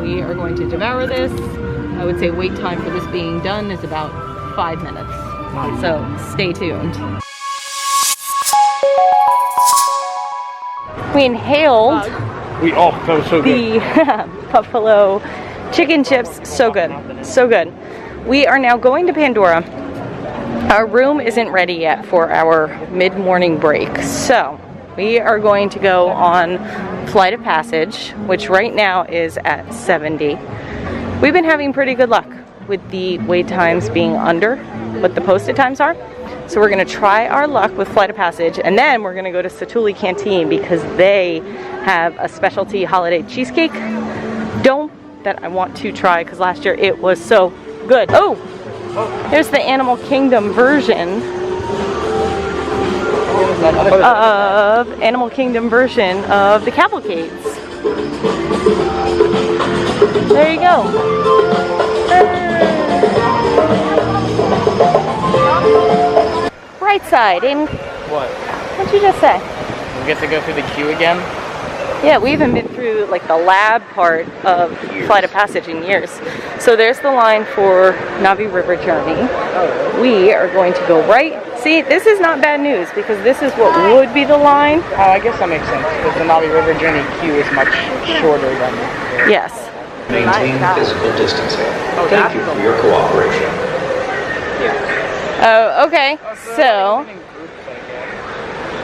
we are going to devour this. I would say wait time for this being done is about 5 minutes. So stay tuned. We inhaled that was so good. the buffalo chicken chips. So good, so good. We are now going to Pandora. Our room isn't ready yet for our mid-morning break, so we are going to go on Flight of Passage, which right now is at 70. We've been having pretty good luck with the wait times being under what the posted times are. So we're going to try our luck with Flight of Passage, and then we're going to go to Satully Canteen because they have a specialty holiday cheesecake dome that I want to try because last year it was so good. Oh, there's the Animal Kingdom version of the cavalcades. There you go. Right side, Aiden. What? What'd you just say? We get to go through the queue again? Yeah, we haven't been through like the lab part of Flight of Passage in years. So there's the line for Navi River Journey. Oh. We are going to go right. See, this is not bad news because this is what would be the line. Oh, I guess that makes sense because the Navi River Journey queue is much shorter than... Yes. Maintain physical distancing. Oh, Thank you for your cooperation. Oh, okay.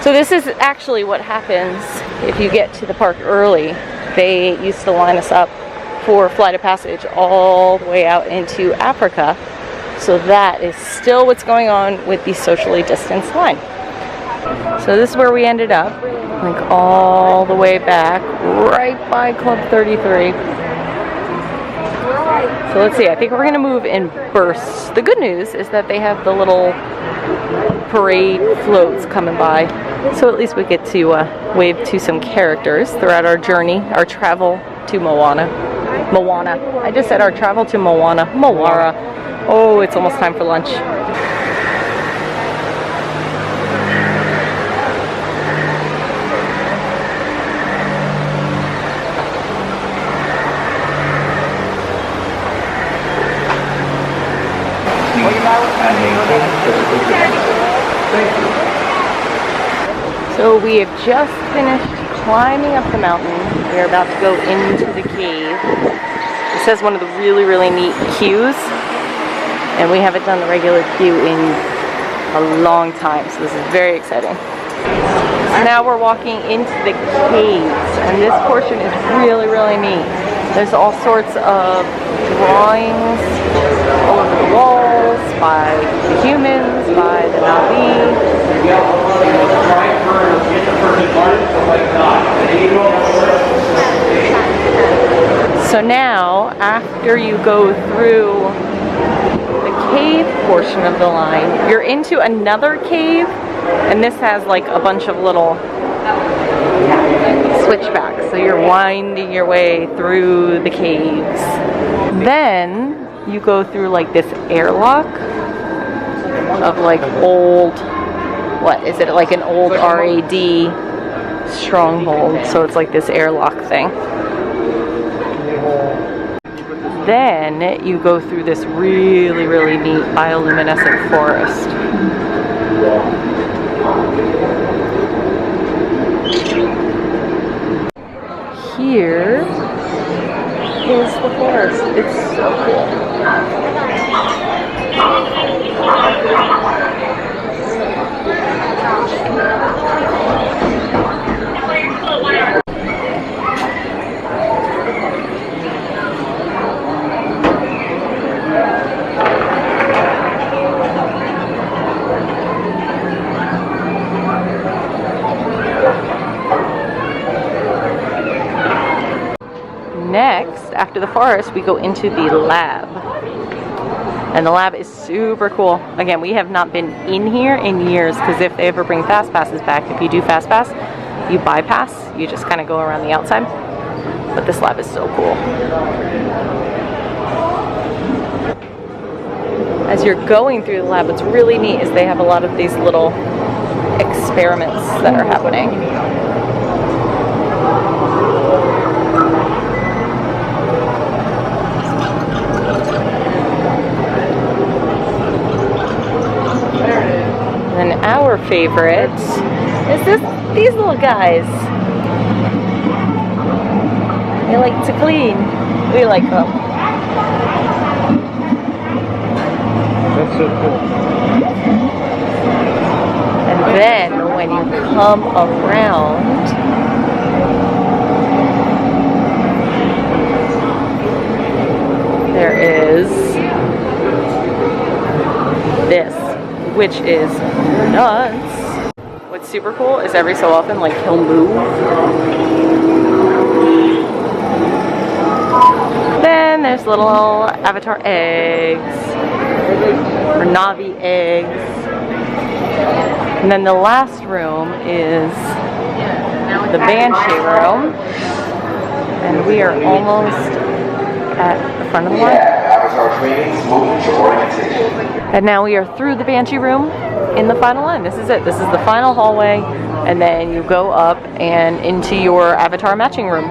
So this is actually what happens if you get to the park early. They used to line us up for Flight of Passage all the way out into Africa. So that is still what's going on with the socially distanced line. So this is where we ended up, like all the way back, right by Club 33. So let's see, I think we're gonna move in bursts. The good news is that they have the little parade floats coming by. So at least we get to wave to some characters throughout our journey, our travel to Moana. I just said our travel to Moana. Moara. Oh, it's almost time for lunch. So we have just finished climbing up the mountain. We're about to go into the cave. This has one of the really, really neat queues. And we haven't done the regular queue in a long time. So this is very exciting. So now we're walking into the caves. And this portion is really, really neat. There's all sorts of drawings all over the walls by the humans, by the Navi. So now, after you go through the cave portion of the line, you're into another cave, and this has like a bunch of little switchbacks. So you're winding your way through the caves. Then you go through like this airlock of like old, what is it, like an old RAD stronghold. So it's like this airlock thing. Then you go through this really, really neat bioluminescent forest. Here is the forest. It's so cool. Next, after the forest, we go into the lab. And the lab is super cool. Again, we have not been in here in years because if they ever bring fast passes back, if you do fast pass, you bypass. You just kind of go around the outside. But this lab is so cool. As you're going through the lab, what's really neat is they have a lot of these little experiments that are happening. our favorite is these little guys. They like to clean. We like them. That's so cool. And then when you come around, there is this, which is nuts. What's super cool is every so often, like, he'll move. Then there's little avatar eggs, or Navi eggs. And then the last room is the Banshee Room. And we are almost at the front of the line. And now we are through the Banshee Room in the final line. This is it. This is the final hallway. And then you go up and into your avatar matching room.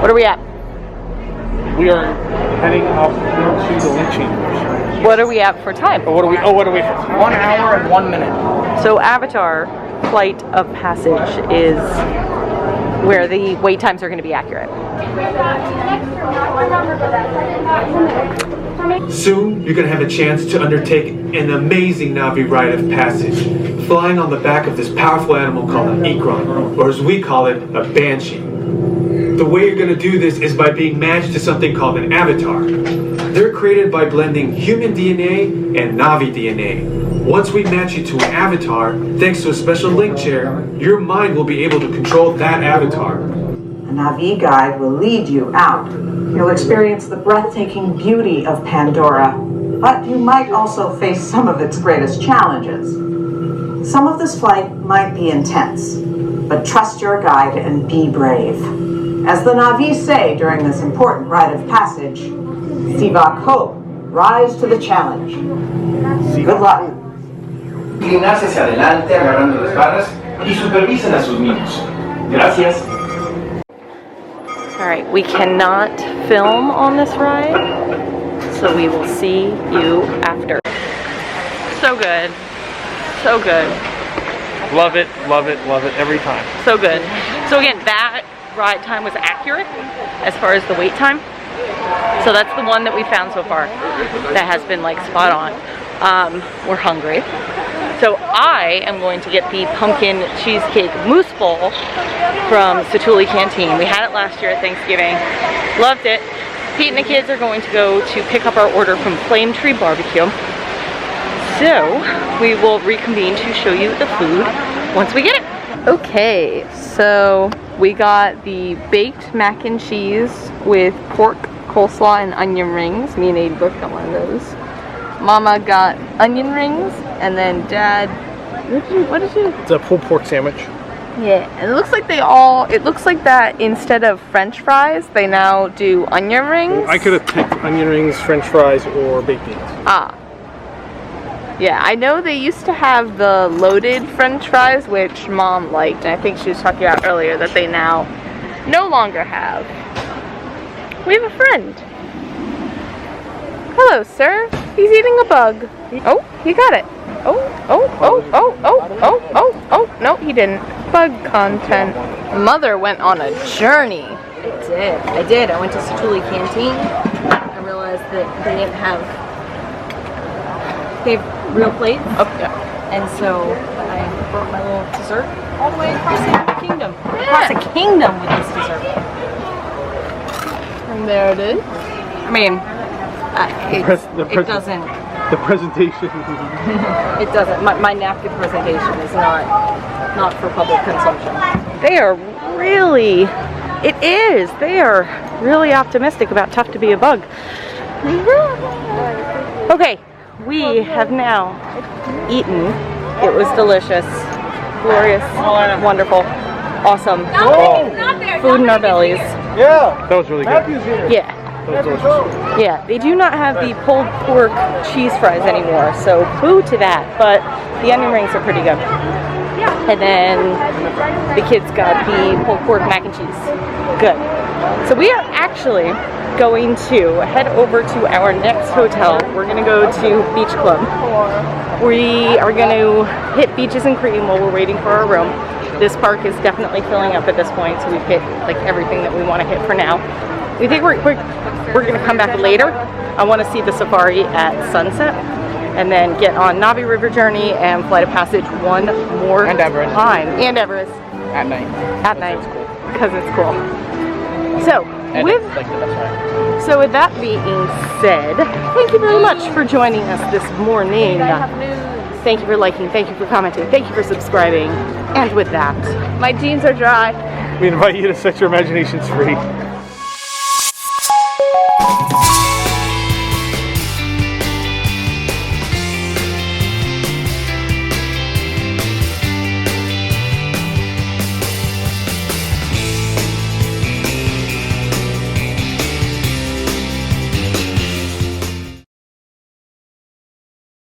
What are we at? We are heading up into the link chambers. What are we at for time? What are we? Oh, what are we? 1 hour and 1 minute. So Avatar Flight of Passage is where the wait times are going to be accurate. Soon, you're going to have a chance to undertake an amazing Navi rite of passage, flying on the back of this powerful animal called an Ikron, or as we call it, a Banshee. The way you're going to do this is by being matched to something called an avatar. They're created by blending human DNA and Navi DNA. Once we match you to an avatar, thanks to a special link chair, your mind will be able to control that avatar. A Navi guide will lead you out. You'll experience the breathtaking beauty of Pandora, but you might also face some of its greatest challenges. Some of this flight might be intense, but trust your guide and be brave. As the Navi say during this important rite of passage, Sivak Hope, rise to the challenge. Good luck. Inclinarse hacia adelante agarrando las barras y supervisen a sus niños. Gracias. Alright, we cannot film on this ride, so we will see you after. So good. So good. Love it, love it, love it every time. So good. So again, that ride time was accurate as far as the wait time. So that's the one that we found so far that has been like spot on. We're hungry. So I am going to get the pumpkin cheesecake mousse bowl from Satully Canteen. We had it last year at Thanksgiving. Loved it. Pete and the kids are going to go to pick up our order from Flame Tree Barbecue. So we will reconvene to show you the food once we get it. Okay, so we got the baked mac and cheese with pork, coleslaw, and onion rings. Me and Abe both got one of those. Mama got onion rings, and then Dad, what did you? It's a pulled pork sandwich. Yeah, and it looks like it looks like that instead of French fries, they now do onion rings. I could have picked onion rings, French fries, or baked beans. Ah. Yeah, I know they used to have the loaded French fries, which Mom liked, and I think she was talking about earlier that they now no longer have. We have a friend. Hello, sir. He's eating a bug. Oh, he got it. Oh, no, he didn't. Bug content. Mother went on a journey. I did. I went to Satully Canteen. I realized that they didn't have real plates. Oh, yeah. And so I brought my little dessert all the way across the kingdom. Across the kingdom with this dessert. And there it is. I mean, it doesn't. The presentation. It doesn't. My napkin presentation is not for public consumption. They are really. It is. They are really optimistic about Tough to Be a Bug. Okay. We have now eaten. It was delicious, glorious, wonderful, awesome. Food in our bellies. Yeah, that was really good. Yeah. That was delicious. Yeah, they do not have the pulled pork cheese fries anymore, so boo to that, but the onion rings are pretty good. And then the kids got the pulled pork mac and cheese. Good. So we are actually going to head over to our next hotel. We're going to go to Beach Club. We are going to hit Beaches and Cream while we're waiting for our room. This park is definitely filling up at this point, so we've hit like everything that we want to hit for now. We think we're going to come back later. I want to see the safari at sunset, and then get on Navi River Journey and Flight of Passage one more time. And Everest. At night. At night, because it's cool. So, And with it's like the best ride. So with that being said, thank you very much for joining us this morning. Thank you for liking, thank you for commenting, thank you for subscribing. And with that, My jeans are dry. We invite you to set your imaginations free.